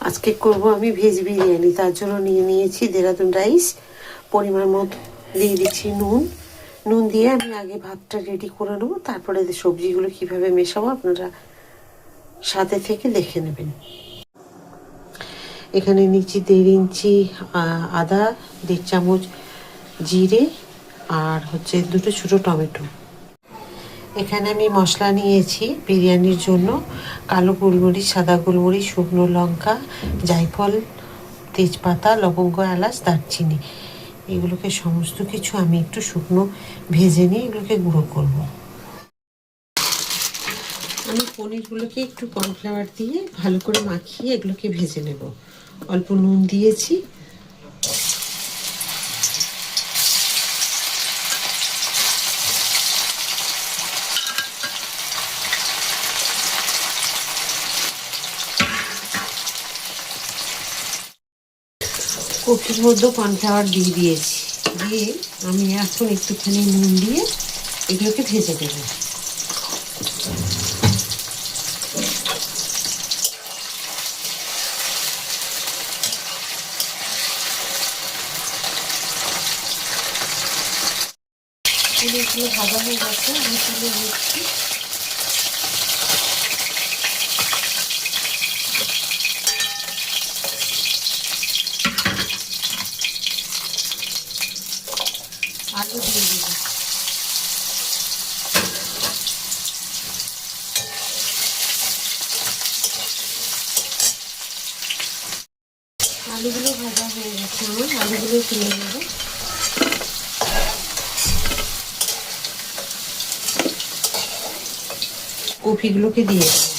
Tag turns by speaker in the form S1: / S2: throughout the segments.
S1: আজকে করব আমি ভেজ বিরিয়ানি। তার জন্য নিয়ে নিয়েছি দেরাদুন রাইস, পরিমাণ মতো দিয়ে দিচ্ছি নুন দিয়ে আমি আগে ভাতটা রেডি করে নেবো, তারপরে সবজিগুলো কিভাবে মেশাবো আপনারা সাথে থেকে দেখে নেবেন। এখানে নিচ্ছি 1.5 ইঞ্চি আদা, 1.5 চামচ জিরে আর দুটো ছোটো টমেটো। এখানে আমি মশলা নিয়েছি বিরিয়ানির জন্য: কালো গোলমরিচ, সাদা গোলমরিচ, শুকনো লঙ্কা, জায়ফল, তেজপাতা, লবঙ্গ, এলাচ, দারচিনি। এগুলোকে সমস্ত কিছু আমি একটু শুকনো ভেজে নিয়ে এগুলোকে গুঁড়ো করব। আমি পনিরগুলোকে একটু কর্নফ্লাওয়ার দিয়ে ভালো করে মাখিয়ে এগুলোকে ভেজে নেব। অল্প নুন দিয়েছি। কফির মধ্যে কর্নফ্লাওয়ার দিয়ে দিয়েছি। দিয়ে আমি এখন একটুখানি নুন দিয়ে এগুলোকে ভেজে দেবো। পনিরগুলো ভাজা হয়ে গেছে, আমি তুলে নিচ্ছি। আলু দিয়ে দেবো। আলুগুলো ভাজা হয়ে গেছে, আমার আলুগুলো তুলে নেবো। কপিগুলোকে দিয়ে দেবো।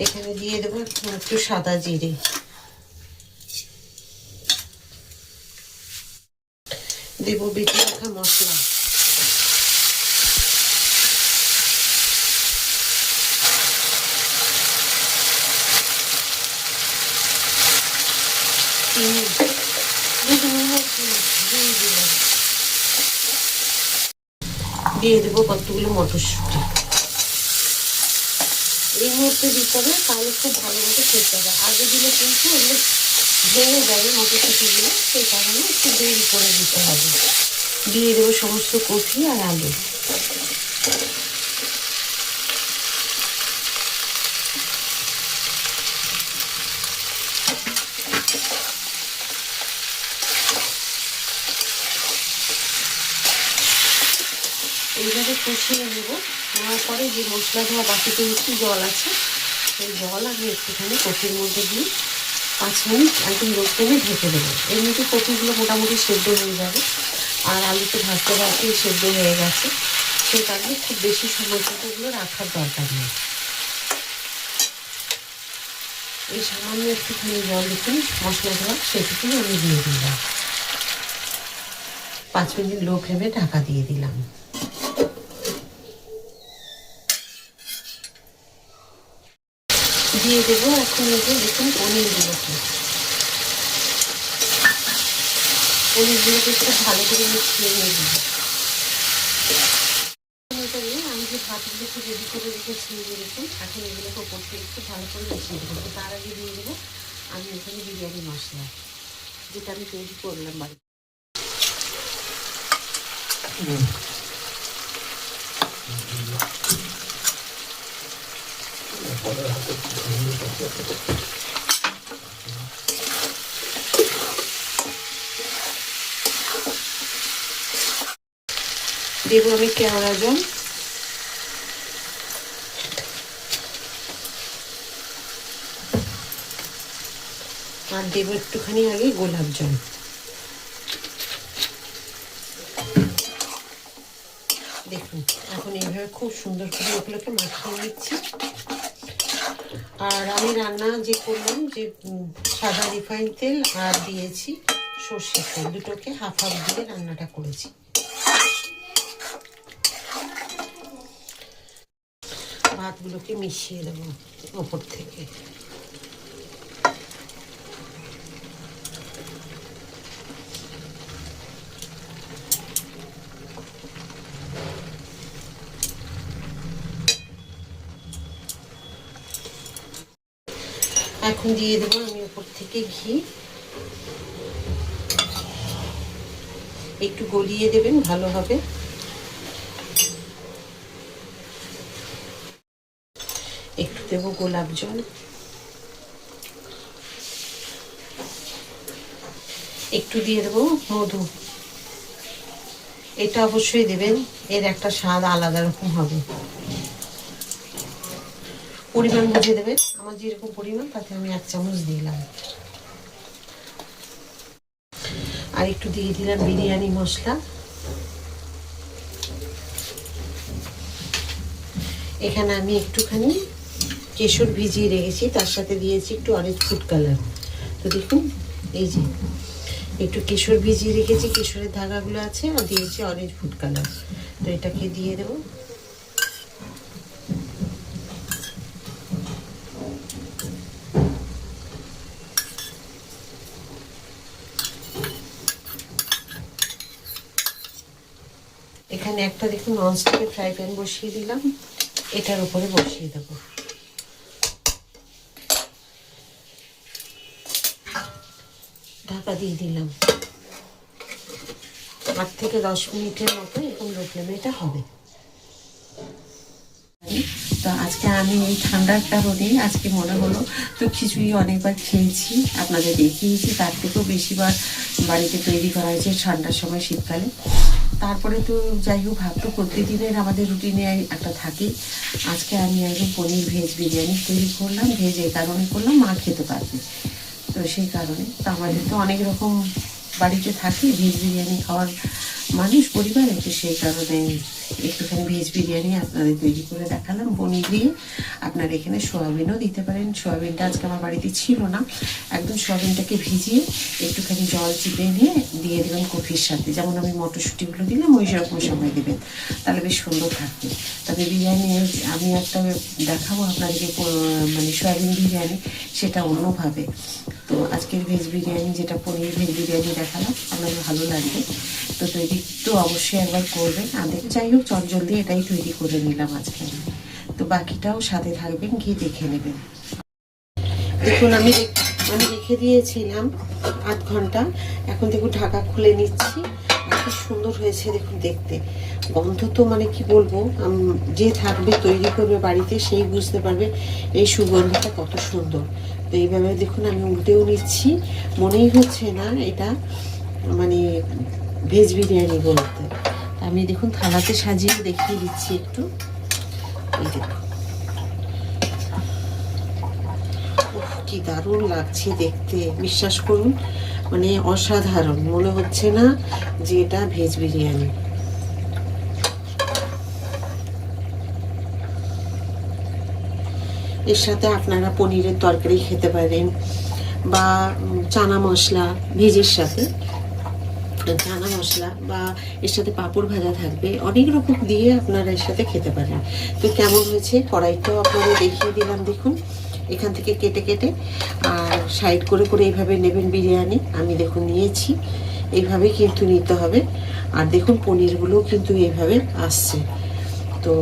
S1: এখানে দিয়ে দেবো একটু সাদা জিরে, দেবো বেটে রাখা মশলা, দিয়ে দেবো কতগুলো মটরশুঁটি। এই মুহূর্তে দিতে হবে, তাহলে খুব ভালো মতো খেতে হবে। আগে দিলে কিন্তু এগুলো ভেঙে যাবে মটরশুঁটিগুলো, সেই কারণে একটু দেরি করে দিতে হবে। দিয়ে দেবো সমস্ত কফি আর আলু। এইভাবে কষিয়ে নেবো। নেওয়ার পরে যে মশলা ধোয়া বাটিতে একটু জল আছে, সেই জল আমি একটুখানি কফির মধ্যে দিয়ে 5 মিনিট একদম লো ফ্লেমে ঢেকে দেবো। এমনিতে কফিগুলো মোটামুটি সেদ্ধ হয়ে যাবে, আর আলুতে ভাজতে ভাজতেই সেদ্ধ হয়ে গেছে, সেই কারণে খুব বেশি সময় কিন্তু এগুলো রাখার দরকার নেই। এই সামান্য একটুখানি জল দেখুন মশলা ধোয়া, সেটুকুনি আমি দিয়ে দিলাম। 5 মিনিট লো ফ্লেমে ঢাকা দিয়ে দিলাম। দিয়ে দেবো এখন এই যে দেখুন পনিরগুলোকে খুব ভালো করে মিশিয়ে নিয়ে দেবো। আমি যে ভাতগুলোকে রেডি করে রেখেছি দেখুন, এখন এগুলোকে ওপর থেকে একটু ভালো করে মিশিয়ে দেবো। তার আগে দিয়ে দেবো আমি এখানে বিরিয়ানি মশলা, যেটা আমি তৈরি করলাম বাড়িতে। দেবো আমি কেওড়া জল, আর দেবো একটুখানি আগে গোলাপ জল। দেখুন এখন এইভাবে খুব সুন্দর করে ওগুলোকে মাখিয়ে নিচ্ছি। আর আমি রান্না যে করলাম, যে সাদা রিফাইন তেল আর দিয়েছি সর্ষের তেল, দুটোকে হাফ হাফ দিয়ে রান্নাটা করেছি। ভাতগুলোকে মিশিয়ে দেবো ওপর থেকে। এখন দিয়ে দেবো আমি ওপর থেকে ঘি, একটু গলিয়ে দেবেন ভালো হবে। একটু দেবো গোলাপ জল, একটু দিয়ে দেবো মধু। এটা অবশ্যই দেবেন, এর একটা স্বাদ আলাদা রকম হবে। পরিমাণ বুঝে দেবেন, আমার যেরকম পরিমাণ তাতে আমি 1 চামচ দিলাম। আর একটু দিয়ে দিলাম বিরিয়ানি মশলা। এখানে আমি একটুখানি কেশর ভিজিয়ে রেখেছি, তার সাথে দিয়েছি একটু অরেঞ্জ ফুড কালার। তো দেখুন এই যে একটু কেশর ভিজিয়ে রেখেছি, কেশরের ধাগাগুলো আছে, আর দিয়েছি অরেঞ্জ ফুড কালার। তো এটাকে দিয়ে দেবো। এখানে একটা দেখুন ননস্টিকের ফ্রাই প্যান বসিয়ে দিলাম, এটার উপরে বসিয়ে দেবো। ঢাকা দিয়ে দিলাম। 8 থেকে 10 মিনিটের মতো এরকম লো ফ্লেমে এটা হবে। তো আজকে আমি এই ঠান্ডার কারণে আজকে মনে হলো তো খিচুড়ি অনেকবার খেয়েছি, আপনাদের দেখিয়েছি, তার থেকেও বেশিবার বাড়িতে তৈরি করা হয়েছে ঠান্ডার সময় শীতকালে। তারপরে তো যাই হোক, ভাত তো প্রতিদিনের আমাদের রুটিনে একটা থাকে। আজকে আমি একদম পনির ভেজ বিরিয়ানি তৈরি করলাম। ভেজ এই কারণে করলাম, মা খেতে পারবে, তো সেই কারণে। তো আমাদের তো অনেক রকম বাড়িতে থাকে ভেজ বিরিয়ানি খাওয়ার মানুষ পরিবারে, তো সেই কারণে একটুখানি ভেজ বিরিয়ানি আপনাদের তৈরি করে দেখালাম পনির দিয়ে। আপনারা এখানে সোয়াবিনও দিতে পারেন। সোয়াবিনটা আজকে আমার বাড়িতে ছিল না, একদম সোয়াবিনটাকে ভিজিয়ে একটুখানি জল চিপে নিয়ে দিয়ে দেবেন কফির সাথে, যেমন আমি মটরশুঁটিগুলো দিলাম ওই সেরকম সময় দেবেন, তাহলে বেশ সুন্দর থাকবে। তবে বিরিয়ানি আমি একটা দেখাবো আপনাদেরকে, মানে সোয়াবিন বিরিয়ানি, সেটা অন্যভাবে। তো আজকের ভেজ বিরিয়ানি, যেটা পনির ভেজ বিরিয়ানি দেখালাম, আপনাদের ভালো লাগবে তো তৈরি তো অবশ্যই একবার করবেন। আমাদের যাই হোক চটজলদি এটাই তৈরি করে নিলাম আজকে। তো বাকিটাও সাথে থাকবেন, গিয়ে দেখে নেবেন। দেখুন আমি রেখে দিয়েছিলাম 8 ঘন্টা, এখন দেখুন ঢাকা খুলে নিচ্ছি। কি সুন্দর হয়েছে দেখুন দেখতে, গন্ধ তো মানে কি বলবো, যে থাকবে তৈরি করবে বাড়িতে সেই বুঝতে পারবে এই সুগন্ধটা কত সুন্দর। তো এইভাবে দেখুন আমি উল্টেও নিচ্ছি, মনেই হচ্ছে না এটা মানে ভেজ বিরিয়ানি বলতে। আমি দেখুন থালাতে সাজিয়ে দেখিয়ে দিচ্ছি একটু। এই দেখুন কি দারুণ লাগছে দেখতে, বিশ্বাস করুন, মানে অসাধারণ, মনে হচ্ছে না যে এটা ভেজ বিরিয়ানি। এর সাথে আপনারা পনিরের তরকারি খেতে পারেন, বা চানা মশলা ভেজের সাথে চানা মশলা, বা এর সাথে পাঁপড় ভাজা থাকবে, অনেক রকম দিয়ে আপনারা এর সাথে খেতে পারেন। তো কেমন হয়েছে কড়াইটাও আপনারা দেখিয়ে দিলাম। দেখুন এখান থেকে কেটে কেটে আর সাইড করে করে এইভাবে নেবেন বিরিয়ানি। আমি দেখুন নিয়েছি, এইভাবে কিন্তু নিতে হবে। আর দেখুন পনিরগুলোও কিন্তু এইভাবে আসছে, তো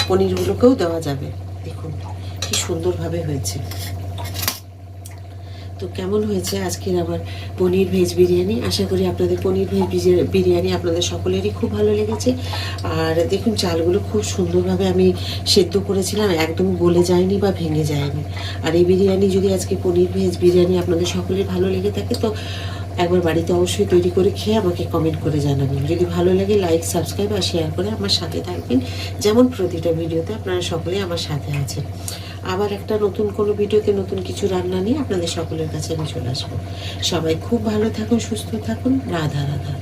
S1: পনিরগুলোকেও দেওয়া যাবে। দেখুন কি সুন্দরভাবে হয়েছে। তো কেমন হয়েছে আজকের আমার পনির ভেজ বিরিয়ানি? আশা করি আপনাদের পনির ভেজ বিরিয়ানি আপনাদের সকলেরই খুব ভালো লেগেছে। আর দেখুন চালগুলো খুব সুন্দরভাবে আমি সেদ্ধ করেছিলাম, একদম গলে যায়নি বা ভেঙে যায়নি। আর এই বিরিয়ানি যদি আজকে পনির ভেজ বিরিয়ানি আপনাদের সকলের ভালো লেগে থাকে, তো একবার বাড়িতে অবশ্যই তৈরি করে খেয়ে আমাকে কমেন্ট করে জানাবেন। যদি ভালো লাগে লাইক, সাবস্ক্রাইব আর শেয়ার করে আমার সাথে থাকবেন, যেমন প্রতিটা ভিডিওতে আপনারা সকলে আমার সাথে আছেন। আবার একটা নতুন কোনো ভিডিওতে নতুন কিছু রান্না নিয়ে আপনাদের সকলের কাছে আমি চলে আসবো। সবাই খুব ভালো থাকুন, সুস্থ থাকুন। রাধা রাধা।